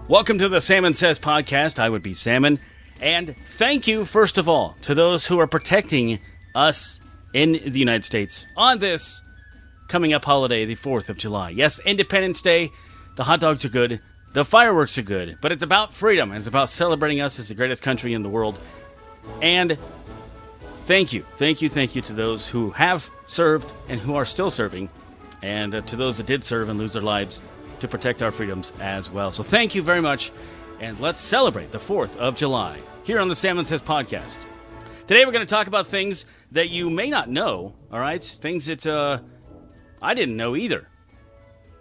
Welcome to the Salmon Says podcast. I would be Salmon. And thank you, first of all, to those who are protecting us in the United States on this coming up holiday, the 4th of July. Yes, Independence Day. The hot dogs are good. The fireworks are good. But it's about freedom. And it's about celebrating us as the greatest country in the world. And thank you to those who have served and who are still serving. And to those that did serve and lose their lives to protect our freedoms as well. So thank you very much, and let's celebrate the 4th of July here on the Salmon Says podcast. Today we're going to talk about things that you may not know, all right? Things that I didn't know either.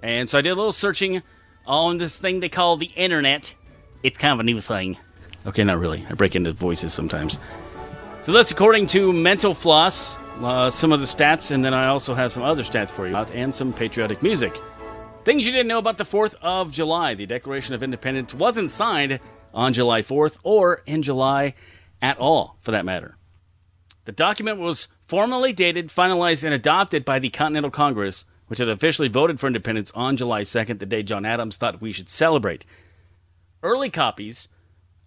And so I did a little searching on this thing they call the internet. It's kind of a new thing. Okay, not really. I break into voices sometimes. So that's according to Mental Floss, some of the stats, and then I also have some other stats for you, and some patriotic music. Things you didn't know about the 4th of July. The Declaration of Independence wasn't signed on July 4th or in July at all, for that matter. The document was formally dated, finalized, and adopted by the Continental Congress, which had officially voted for independence on July 2nd, the day John Adams thought we should celebrate. Early copies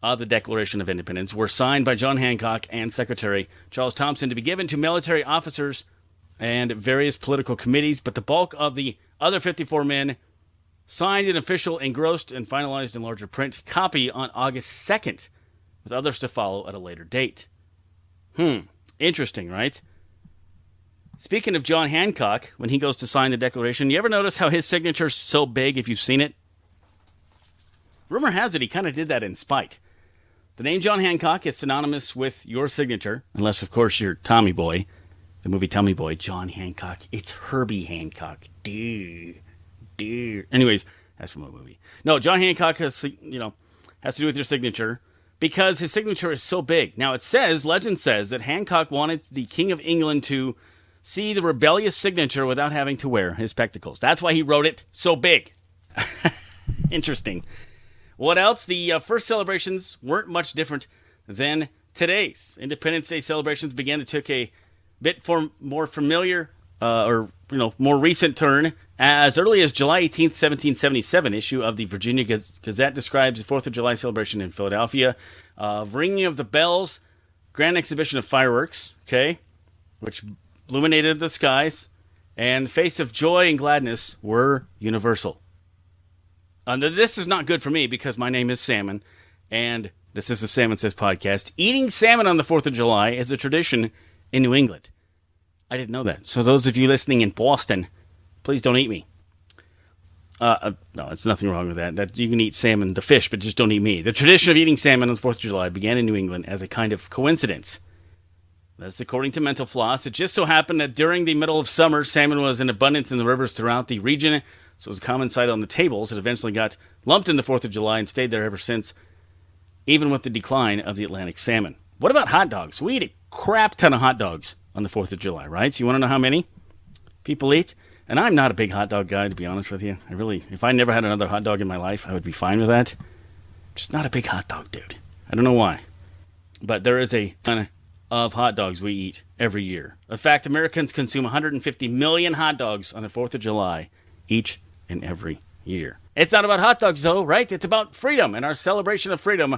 of the Declaration of Independence were signed by John Hancock and Secretary Charles Thompson to be given to military officers and various political committees, but the bulk of the other 54 men signed an official engrossed and finalized in larger print copy on August 2nd, with others to follow at a later date. Interesting, right? Speaking of John Hancock, when he goes to sign the Declaration, you ever notice how his signature's so big if you've seen it? Rumor has it he kind of did that in spite. The name John Hancock is synonymous with your signature, unless, of course, you're Tommy Boy. The movie Tommy Boy, John Hancock. It's Herbie Hancock. Dude. Anyways, that's from a movie. No, John Hancock has to do with your signature because his signature is so big. Now, legend says that Hancock wanted the King of England to see the rebellious signature without having to wear his spectacles. That's why he wrote it so big. Interesting. What else? The first celebrations weren't much different than today's. Independence Day celebrations began to take a bit more familiar more recent turn as early as July 18th, 1777 issue of the Virginia Gazette describes the 4th of July celebration in Philadelphia. Ringing of the bells, grand exhibition of fireworks, which illuminated the skies, and face of joy and gladness were universal. This is not good for me because my name is Salmon, and this is the Salmon Says podcast. Eating salmon on the 4th of July is a tradition in New England. I didn't know that. So those of you listening in Boston, please don't eat me. No, it's nothing wrong with that. That you can eat salmon, the fish, but just don't eat me. The tradition of eating salmon on the 4th of July began in New England as a kind of coincidence. That's according to Mental Floss. It just so happened that during the middle of summer, salmon was in abundance in the rivers throughout the region, so it was a common sight on the tables. It eventually got lumped in the 4th of July and stayed there ever since, even with the decline of the Atlantic salmon. What about hot dogs? We eat a crap ton of hot dogs on the 4th of July, right? So you want to know how many people eat? And I'm not a big hot dog guy, to be honest with you. If I never had another hot dog in my life, I would be fine with that. Just not a big hot dog dude. I don't know why. But there is a ton of hot dogs we eat every year. In fact, Americans consume 150 million hot dogs on the 4th of July each and every year. It's not about hot dogs, though, right? It's about freedom and our celebration of freedom.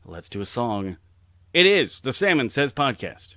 Let's do a song. It is the Salmon Says podcast.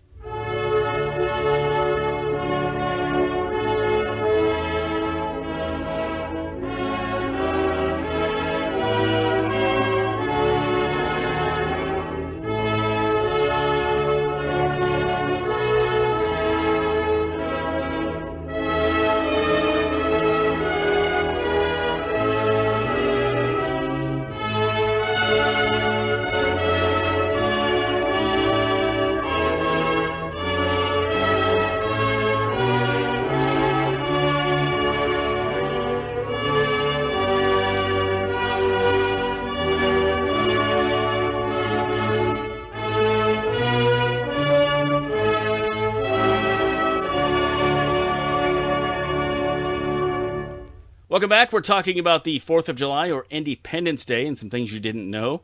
Welcome back. We're talking about the 4th of July, or Independence Day, and some things you didn't know.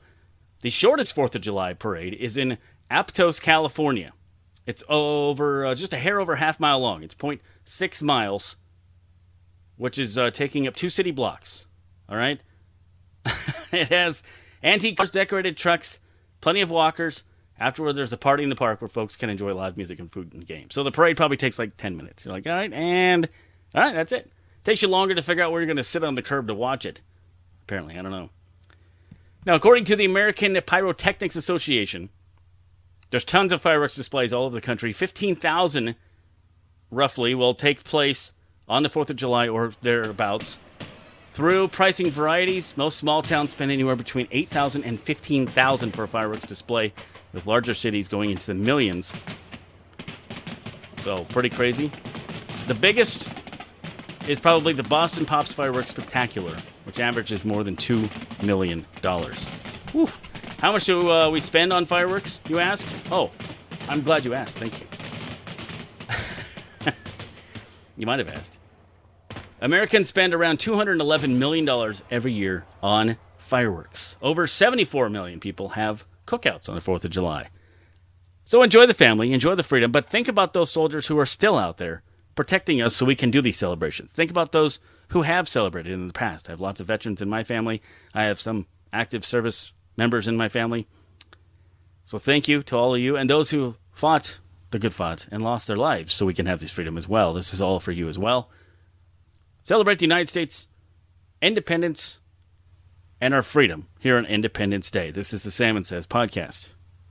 The shortest 4th of July parade is in Aptos, California. It's over just a hair over half mile long. It's 0.6 miles, which is taking up 2 city blocks. All right? It has antique cars, decorated trucks, plenty of walkers. Afterward, there's a party in the park where folks can enjoy live music and food and games. So the parade probably takes like 10 minutes. You're like, all right, that's it. Takes you longer to figure out where you're going to sit on the curb to watch it. Apparently, I don't know. Now, according to the American Pyrotechnics Association, there's tons of fireworks displays all over the country. 15,000, roughly, will take place on the 4th of July or thereabouts. Through pricing varieties, most small towns spend anywhere between $8,000 and $15,000 for a fireworks display, with larger cities going into the millions. So, pretty crazy. The biggest is probably the Boston Pops Fireworks Spectacular, which averages more than $2 million. Whew. How much do we spend on fireworks, you ask? Oh, I'm glad you asked. Thank you. You might have asked. Americans spend around $211 million every year on fireworks. Over 74 million people have cookouts on the 4th of July. So enjoy the family, enjoy the freedom, but think about those soldiers who are still out there protecting us so we can do these celebrations. Think about those who have celebrated in the past. I have lots of veterans in my family. I have some active service members in my family. So thank you to all of you and those who fought the good fight and lost their lives so we can have this freedom as well. This is all for you as well. Celebrate the United States independence and our freedom here on Independence Day. This is the Salmon Says podcast.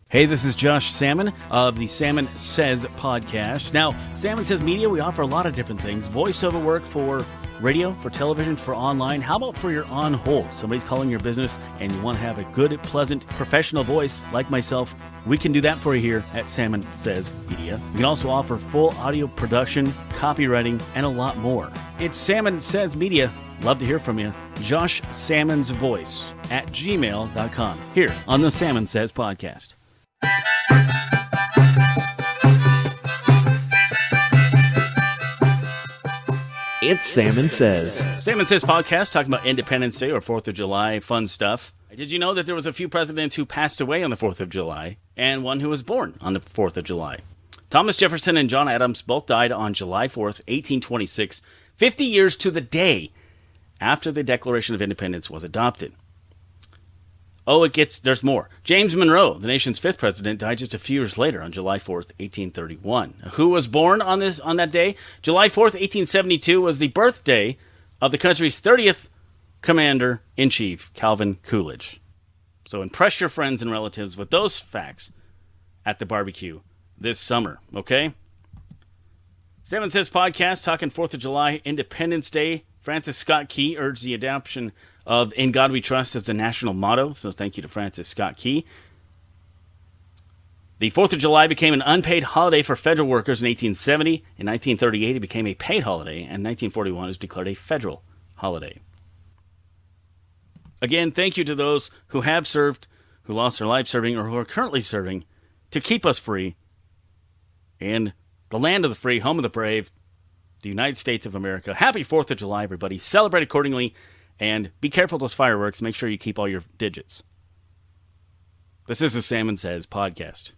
Hey, this is Josh Salmon of the Salmon Says podcast. Now, Salmon Says Media, we offer a lot of different things. Voiceover work for radio, for television, for online. How about for your on hold? Somebody's calling your business and you want to have a good, pleasant, professional voice like myself. We can do that for you here at Salmon Says Media. We can also offer full audio production, copywriting, and a lot more. It's Salmon Says Media. Love to hear from you. Josh Salmon's Voice at gmail.com here on the Salmon Says podcast. It's Salmon Says. Salmon Says podcast, talking about Independence Day or 4th of July, fun stuff. Did you know that there was a few presidents who passed away on the 4th of July and one who was born on the 4th of July? Thomas Jefferson and John Adams both died on July 4th, 1826, 50 years to the day after the Declaration of Independence was adopted. Oh, there's more. James Monroe, the nation's 5th president, died just a few years later on July 4th, 1831. Who was born on that day? July 4th, 1872 was the birthday of the country's 30th Commander-in-Chief, Calvin Coolidge. So impress your friends and relatives with those facts at the barbecue this summer, okay? Salmon Says podcast, talking 4th of July, Independence Day. Francis Scott Key urged the adoption of In God We Trust as the national motto, so thank you to Francis Scott Key. The 4th of July became an unpaid holiday for federal workers in 1870. In 1938, it became a paid holiday, and 1941 it was declared a federal holiday. Again, thank you to those who have served, who lost their lives serving, or who are currently serving to keep us free in the land of the free, home of the brave, the United States of America. Happy 4th of July, everybody. Celebrate accordingly, and be careful with those fireworks. Make sure you keep all your digits. This is the Salmon Says podcast.